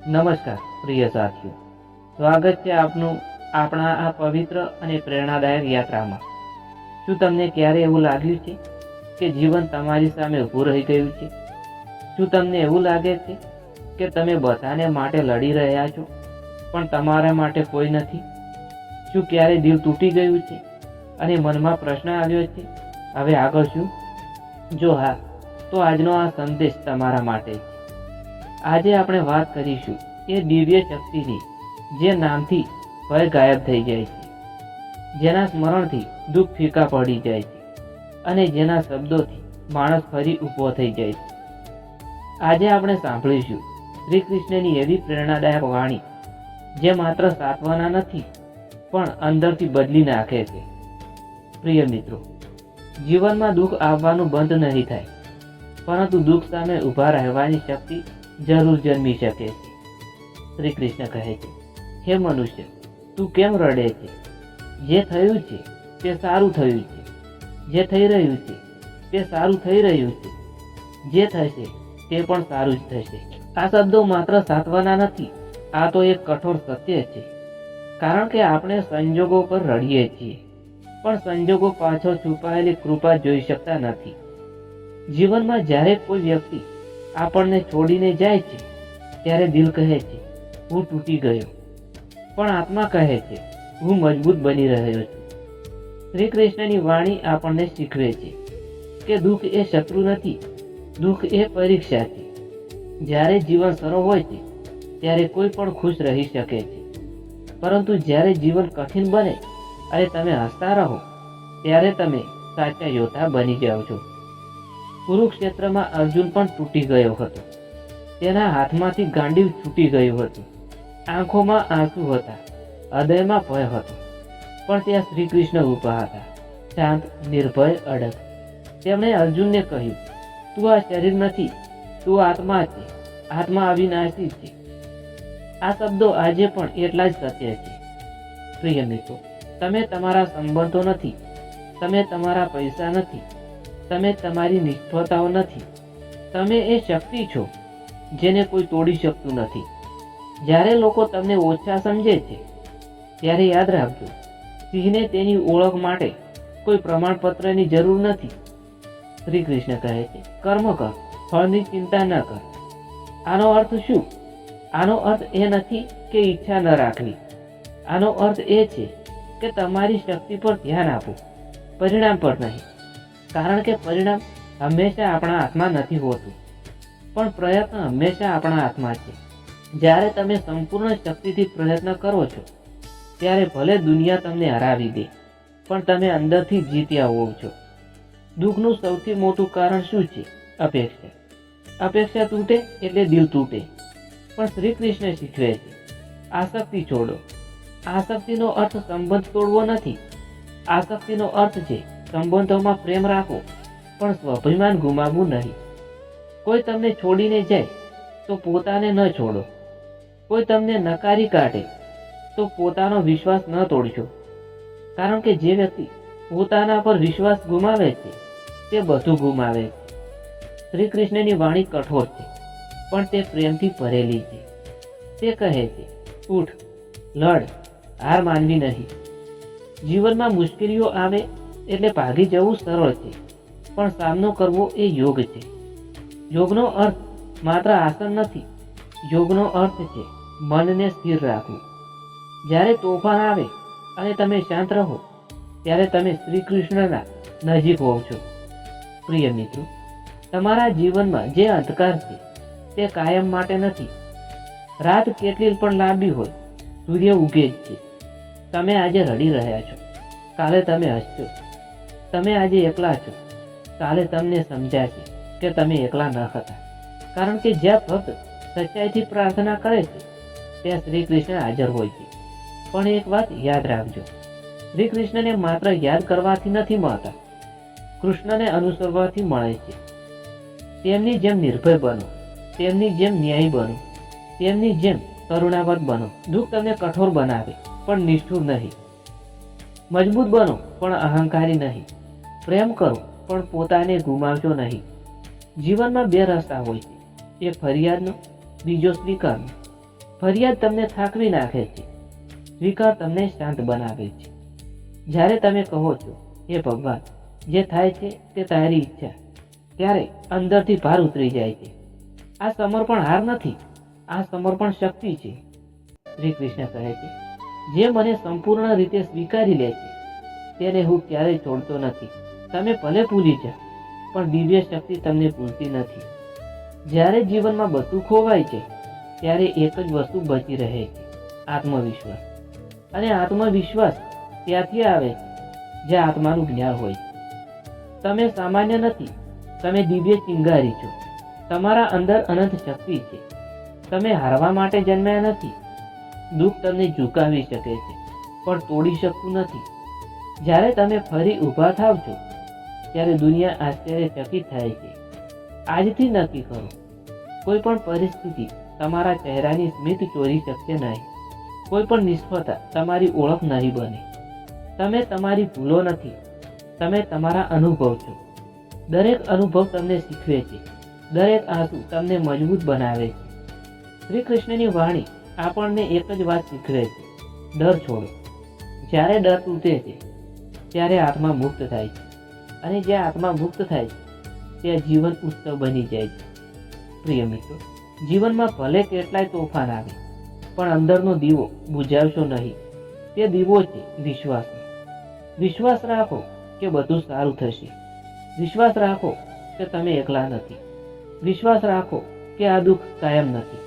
નમસ્કાર પ્રિય સાથીઓ, સ્વાગત છે આપનું આપણા આ પવિત્ર અને પ્રેરણાદાયક યાત્રામાં. શું તમને ક્યારે એવું લાગ્યું છે કે જીવન તમારી સામે ઊભું રહી ગયું છે? શું તમને એવું લાગે છે કે તમે બધાને માટે લડી રહ્યા છો પણ તમારા માટે કોઈ નથી? શું ક્યારે દિલ તૂટી ગયું છે અને મનમાં પ્રશ્ન આવ્યો છે, હવે આગળ શું? જો હા, તો આજનો આ સંદેશ તમારા માટે છે. આજે આપણે વાત કરીશું એ દિવ્ય શક્તિની જે નામથી ભય ગાયબ થઈ જાય છે, જેના સ્મરણથી દુઃખ ફીકા પડી જાય છે અને જેના શબ્દોથી માણસ ફરી ઊભો થઈ જાય છે. આજે આપણે સાંભળીશું શ્રી કૃષ્ણની એવી પ્રેરણાદાયક વાણી જે માત્ર સાંત્વના નથી પણ અંદરથી બદલી નાખે છે. પ્રિય મિત્રો, જીવનમાં દુઃખ આવવાનું બંધ નહીં થાય, પરંતુ દુઃખ સામે ઊભા રહેવાની શક્તિ જરૂર જન્મી શકે છે. શ્રી કૃષ્ણ કહે છે, હે મનુષ્ય, તું કેમ રડે છે? જે થયું છે તે સારું થયું છે, જે થઈ રહ્યું છે તે સારું થઈ રહ્યું છે, જે થશે તે પણ સારું જ થશે. આ શબ્દો માત્ર સાંત્વના નથી, આ તો એક કઠોર સત્ય છે. કારણ કે આપણે સંજોગો પર રડીએ છીએ પણ સંજોગો પાછળ છુપાયેલી કૃપા જોઈ શકતા નથી. જીવનમાં જ્યારે કોઈ વ્યક્તિ આપણને છોડીને જાય છે ત્યારે દિલ કહે છે હું તૂટી ગયો, પણ આત્મા કહે છે હું મજબૂત બની રહ્યો છું. શ્રી કૃષ્ણની વાણી આપણને શીખવે છે કે દુઃખ એ શત્રુ નથી, દુઃખ એ પરીક્ષા છે. જ્યારે જીવન સરળ હોય છે ત્યારે કોઈ પણ ખુશ રહી શકે છે, પરંતુ જ્યારે જીવન કઠિન બને અને તમે હસતા રહો ત્યારે તમે સાચા યોદ્ધા બની જાઓ છો. કુરુક્ષેત્રમાં અર્જુન પણ તૂટી ગયો હતો. તેના હાથમાંથી ગાંડીવ છૂટી ગયું હતું. આંખોમાં આંસુ હતા, હૃદયમાં ભય હતો, પણ ત્યાં શ્રી કૃષ્ણ ઊભા હતા, શાંત, નિર્ભય, અડગ. તેમણે અર્જુનને કહ્યું, તું આ શરીર નથી, તું આત્મા છે, આત્મા અવિનાશી છે. આ શબ્દો આજે પણ એટલા જ સત્ય છે. પ્રિય મિત્રો, તમે તમારા સંબંધો નથી, તમે તમારા પૈસા નથી, તમે તમારી નિષ્ફળતાઓ નથી, તમે એ શક્તિ છો જેને કોઈ તોડી શકતું નથી. જ્યારે લોકો તમને ઓછા સમજે છે ત્યારે યાદ રાખજો, સિંહને તેની ઓળખ માટે કોઈ પ્રમાણપત્રની જરૂર નથી. શ્રી કૃષ્ણ કહે છે, કર્મ કર, ફળની ચિંતા ન કર. આનો અર્થ શું? આનો અર્થ એ નથી કે ઈચ્છા ન રાખવી. આનો અર્થ એ છે કે તમારી શક્તિ પર ધ્યાન આપો, પરિણામ પર નહીં. કારણ કે પરિણામ હંમેશા આપણા હાથમાં નથી હોતું, પણ પ્રયત્ન હંમેશા આપણા હાથમાં છે. જ્યારે તમે સંપૂર્ણ શક્તિથી પ્રયત્ન કરો છો ત્યારે ભલે દુનિયા તમને હરાવી દે, પણ તમે અંદરથી જીત્યા હોવ છો. દુઃખનું સૌથી મોટું કારણ શું છે? અપેક્ષા. અપેક્ષા તૂટે એટલે દિલ તૂટે. પણ શ્રી કૃષ્ણ શીખવે છે, આસક્તિ છોડો. આસક્તિનો અર્થ સંબંધ તોડવો નથી. આસક્તિનો અર્થ છે સંબંધોમાં પ્રેમ રાખો પણ સ્વાભિમાન ગુમાવવું નહીં. કોઈ તમને છોડીને જાય તો પોતાને ન છોડો. કોઈ તમને નકારી કાઢે તો પોતાનો વિશ્વાસ ન તોડશો. કારણ કે જે વ્યક્તિ પોતાના પર વિશ્વાસ ગુમાવે છે તે બધું ગુમાવે છે. શ્રી કૃષ્ણની વાણી કઠોર છે પણ તે પ્રેમથી ભરેલી છે. તે કહે છે, ઉઠ, લડ, હાર માનવી નહીં. જીવનમાં મુશ્કેલીઓ આવે એટલે ભાગી જવું સરળ છે, પણ સામનો કરવો એ યોગ છે. યોગનો અર્થ માત્ર આસન નથી, યોગનો અર્થ છે મનને સ્થિર રાખવું. જ્યારે તોફાન આવે અને તમે શાંત રહો ત્યારે તમે શ્રી કૃષ્ણના નજીક હોવ છો. પ્રિય મિત્રો, તમારા જીવનમાં જે અંધકાર છે તે કાયમ માટે નથી. રાત કેટલી પણ લાંબી હોય, સૂર્ય ઉગે જ છે. તમે આજે રડી રહ્યા છો, કાલે તમે હસશો. તમે આજે એકલા છો, કાલે તમને સમજાશે કે તમે એકલા ન હતા. કારણ કે જ્યાં ભક્ત સચ્ચાઈથી પ્રાર્થના કરે છે ત્યાં શ્રી કૃષ્ણ હાજર હોય છે. પણ એક વાત યાદ રાખજો, શ્રી કૃષ્ણને માત્ર યાદ કરવાથી નથી મળતા, કૃષ્ણને અનુસરવાથી મળે છે. તેમની જેમ નિર્ભય બનો, તેમની જેમ ન્યાયી બનો, તેમની જેમ કરુણાવત બનો. દુઃખ તમને કઠોર બનાવે પણ નિષ્ઠુર નહીં. મજબૂત બનો પણ અહંકારી નહીં. પ્રેમ કરો પણ પોતાને ગુમાવશો નહીં. જીવનમાં બે રસ્તા હોય છે, એક ફરિયાદનો, બીજો સ્વીકારનો. ફરિયાદ તમને થાકવી નાખે છે, સ્વીકાર તમને શાંત બનાવે છે. જ્યારે તમે કહો છો, હે ભગવાન, જે થાય છે તે તારી ઈચ્છા, ત્યારે અંદરથી ભાર ઉતરી જાય છે. આ સમર્પણ હાર નથી, આ સમર્પણ શક્તિ છે. શ્રી કૃષ્ણ કહે છે, જે મને સંપૂર્ણ રીતે સ્વીકારી લે છે તેને હું ક્યારેય છોડતો નથી. તમે ભલે ભૂલી જાઓ, પણ દિવ્ય શક્તિ તમને ભૂલતી નથી. જ્યારે જીવનમાં બધું ખોવાય છે, ત્યારે એક જ વસ્તુ બચી રહે છે, આત્મવિશ્વાસ. અને આત્મવિશ્વાસ ત્યાંથી આવે છે જ્યાં આત્માનું જ્ઞાન હોય છે. તમે સામાન્ય નથી, તમે દિવ્ય ચિંગારી છો. તમારા અંદર અનંત શક્તિ છે. તમે હારવા માટે જન્મ્યા નથી. દુઃખ તમને ઝુકાવી શકે છે, પણ તોડી શકતું નથી. જ્યારે તમે ફરી ઊભા થાવ છો, ત્યારે દુનિયા આશ્ચર્યચકિત થાય છે. આજથી નક્કી કરો, કોઈ પણ પરિસ્થિતિ તમારા ચહેરાની સ્મિત ચોરી શકશે નહીં. કોઈ પણ નિષ્ફળતા તમારી ઓળખ નહીં બને. તમે તમારી ભૂલો નથી, તમે તમારા અનુભવ છો. દરેક અનુભવ તમને શીખવે છે, દરેક આંસુ તમને મજબૂત બનાવે છે. શ્રી કૃષ્ણની વાણી આપણને એક જ વાત શીખવે છે, ડર છોડો. જ્યારે ડર તૂટે છે, ત્યારે આત્મા મુક્ત થાય છે. અને જ્યાં આત્મા મુક્ત થાય છે, ત્યાં જીવન ઉત્સવ બની જાય છે. પ્રિય મિત્રો, જીવનમાં ભલે કેટલાય તોફાન આવે, પણ અંદરનો દીવો બુઝાવશો નહીં. તે દીવો છે વિશ્વાસનો. વિશ્વાસ રાખો કે બધું સારું થશે. વિશ્વાસ રાખો કે તમે એકલા નથી. વિશ્વાસ રાખો કે આ દુઃખ કાયમ નથી.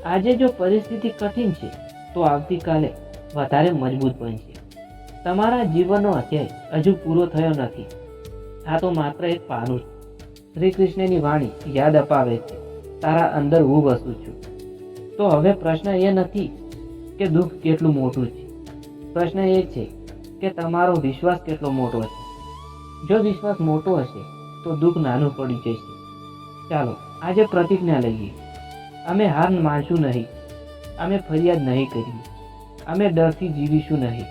આજે જો પરિસ્થિતિ કઠિન છે, તો આવતીકાલે વધારે મજબૂત બનશે. તમારા જીવનનો અધ્યાય હજુ પૂરો થયો નથી. આ તો માત્ર એક પાનું છે. શ્રી કૃષ્ણની વાણી યાદ અપાવે છે, તારા અંદર હું વસું છું. તો હવે પ્રશ્ન એ નથી કે દુઃખ કેટલું મોટું છે. પ્રશ્ન એ છે કે તમારો વિશ્વાસ કેટલો મોટો છે. જો વિશ્વાસ મોટો હશે, તો દુઃખ નાનું પડી જશે. ચાલો આજે પ્રતિજ્ઞા લઈએ. અમે હાર માનશું નહીં. અમે ફરિયાદ નહીં કરીએ. અમે ડરથી જીવીશું નહીં.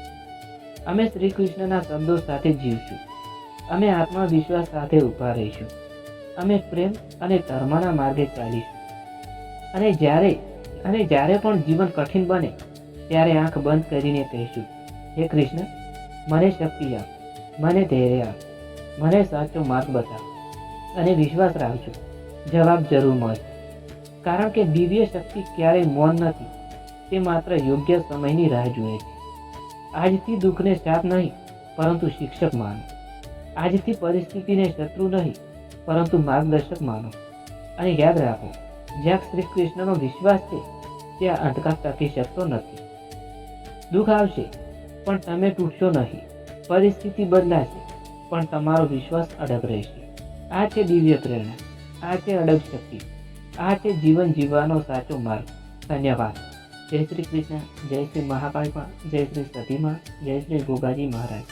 અમે શ્રી કૃષ્ણના શબ્દો સાથે જીવશું. અમે આત્મવિશ્વાસ સાથે ઊભા રહીશું. અમે પ્રેમ અને ધર્મના માર્ગે ચાલીશું. અને જ્યારે પણ જીવન કઠિન બને, ત્યારે આંખ બંધ કરીને કહીશું, હે કૃષ્ણ, મને શક્તિ આપ, મને ધૈર્ય આપ, મને સાચો માર્ગ બતાવ. અને વિશ્વાસ રાખજો, જવાબ જરૂર મળશે. કારણ કે દિવ્ય શક્તિ ક્યારેય મૌન નથી. તે માત્ર યોગ્ય સમયની રાહ જુએ છે. આજથી દુઃખને શાપ નહીં, પરંતુ શિક્ષક માનો. આજથી પરિસ્થિતિને શત્રુ નહીં, પરંતુ માર્ગદર્શક માનો. અને યાદ રાખો, જ્યાં શ્રી કૃષ્ણનો વિશ્વાસ છે, ત્યાં અંધકાર ટકી શકતો નથી. દુઃખ આવશે, પણ તમે તૂટશો નહીં. પરિસ્થિતિ બદલાશે, પણ તમારો વિશ્વાસ અડગ રહેશે. આ છે દિવ્ય પ્રેરણા. આ છે અડગ શક્તિ. આ છે જીવન જીવવાનો સાચો માર્ગ. ધન્યવાદ. જય શ્રી કૃષ્ણ. જય શ્રી મહાકાળીમાં. જય શ્રી સતીમાં. જય શ્રી ગોગાજી મહારાજ.